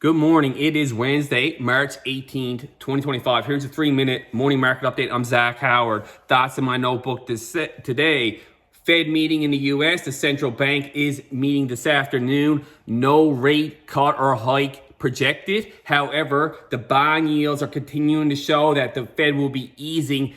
Good morning. It is Wednesday, March 18th, 2025. Here's a 3-minute morning market update. I'm Zach Howard. Thoughts in my notebook today. Fed meeting in the U.S. The central bank is meeting this afternoon. No rate cut or hike projected. However, the bond yields are continuing to show that the Fed will be easing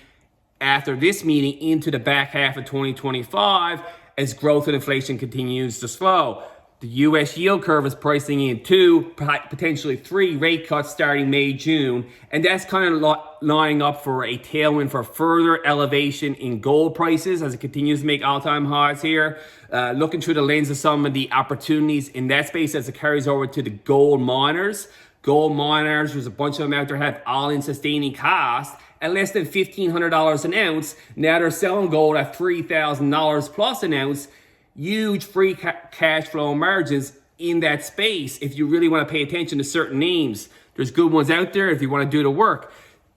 after this meeting into the back half of 2025 as growth and inflation continues to slow. The U.S. yield curve is pricing in 2, potentially 3 rate cuts starting May, June, and that's kind of lining up for a tailwind for further elevation in gold prices as it continues to make all-time highs here. Looking through the lens of some of the opportunities in that space as it carries over to the gold miners. Gold miners, there's a bunch of them out there have all-in sustaining cost at less than $1,500 an ounce. Now they're selling gold at $3,000 plus an ounce. Huge free cash flow margins in that space if you really want to pay attention to certain names. There's good ones out there if you want to do the work.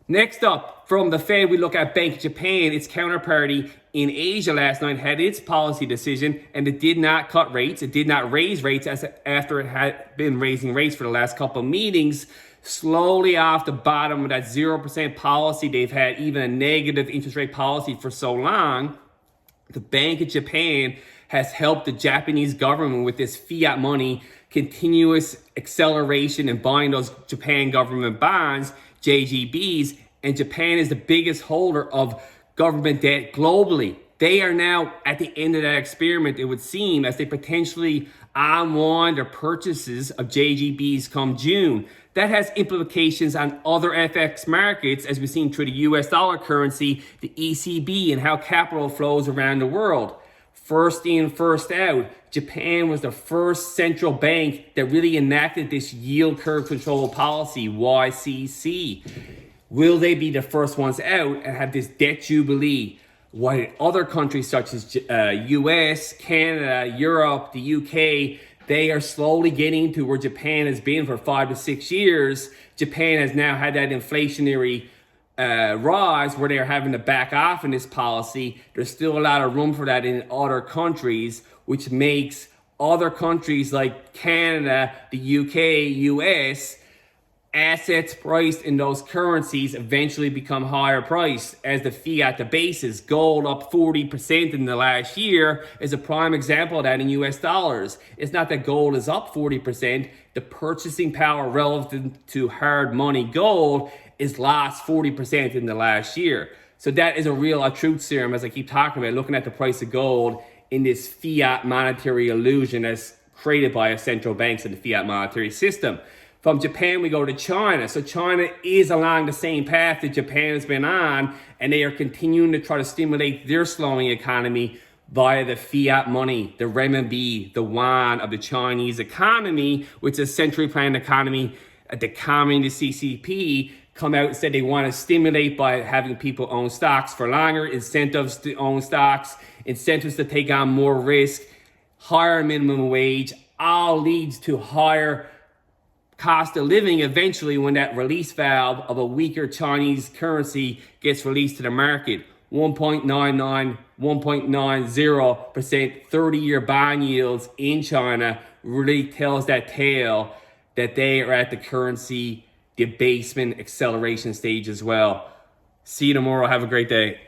Next up, from the Fed, we look at Bank of Japan. Its counterparty in Asia last night had its policy decision, and it did not cut rates. It did not raise rates after it had been raising rates for the last couple of meetings. Slowly off the bottom of that 0% policy. They've had even a negative interest rate policy for so long. The Bank of Japan has helped the Japanese government with this fiat money, continuous acceleration in buying those Japan government bonds, JGBs, and Japan is the biggest holder of government debt globally. They are now at the end of that experiment, it would seem, as they potentially unwind their purchases of JGBs come June. That has implications on other FX markets, as we've seen through the US dollar currency, the ECB, and how capital flows around the world. First in, first out. Japan was the first central bank that really enacted this yield curve control policy, YCC. Will they be the first ones out and have this debt jubilee? While other countries such as US, Canada, Europe, the UK, they are slowly getting to where Japan has been for 5 to 6 years. Japan has now had that inflationary rise where they're having to back off in this policy. There's still a lot of room for that in other countries, which makes other countries like Canada, the UK, US, assets priced in those currencies eventually become higher priced as the fiat, the basis. Gold up 40% in the last year is a prime example of that in US dollars. It's not that gold is up 40%. The purchasing power relative to hard money gold is lost 40% in the last year. So that is a real truth serum, as I keep talking about, looking at the price of gold in this fiat monetary illusion that's created by central banks in the fiat monetary system. From Japan, we go to China. So China is along the same path that Japan has been on, and they are continuing to try to stimulate their slowing economy via the fiat money, the renminbi, the yuan of the Chinese economy, which is a centrally planned economy. The communist CCP come out and said they want to stimulate by having people own stocks for longer, incentives to own stocks, incentives to take on more risk, higher minimum wage, all leads to higher cost of living eventually when that release valve of a weaker Chinese currency gets released to the market. 1.99, 1.90% 30-year bond yields in China really tells that tale that they are at the currency debasement acceleration stage as well. See you tomorrow. Have a great day.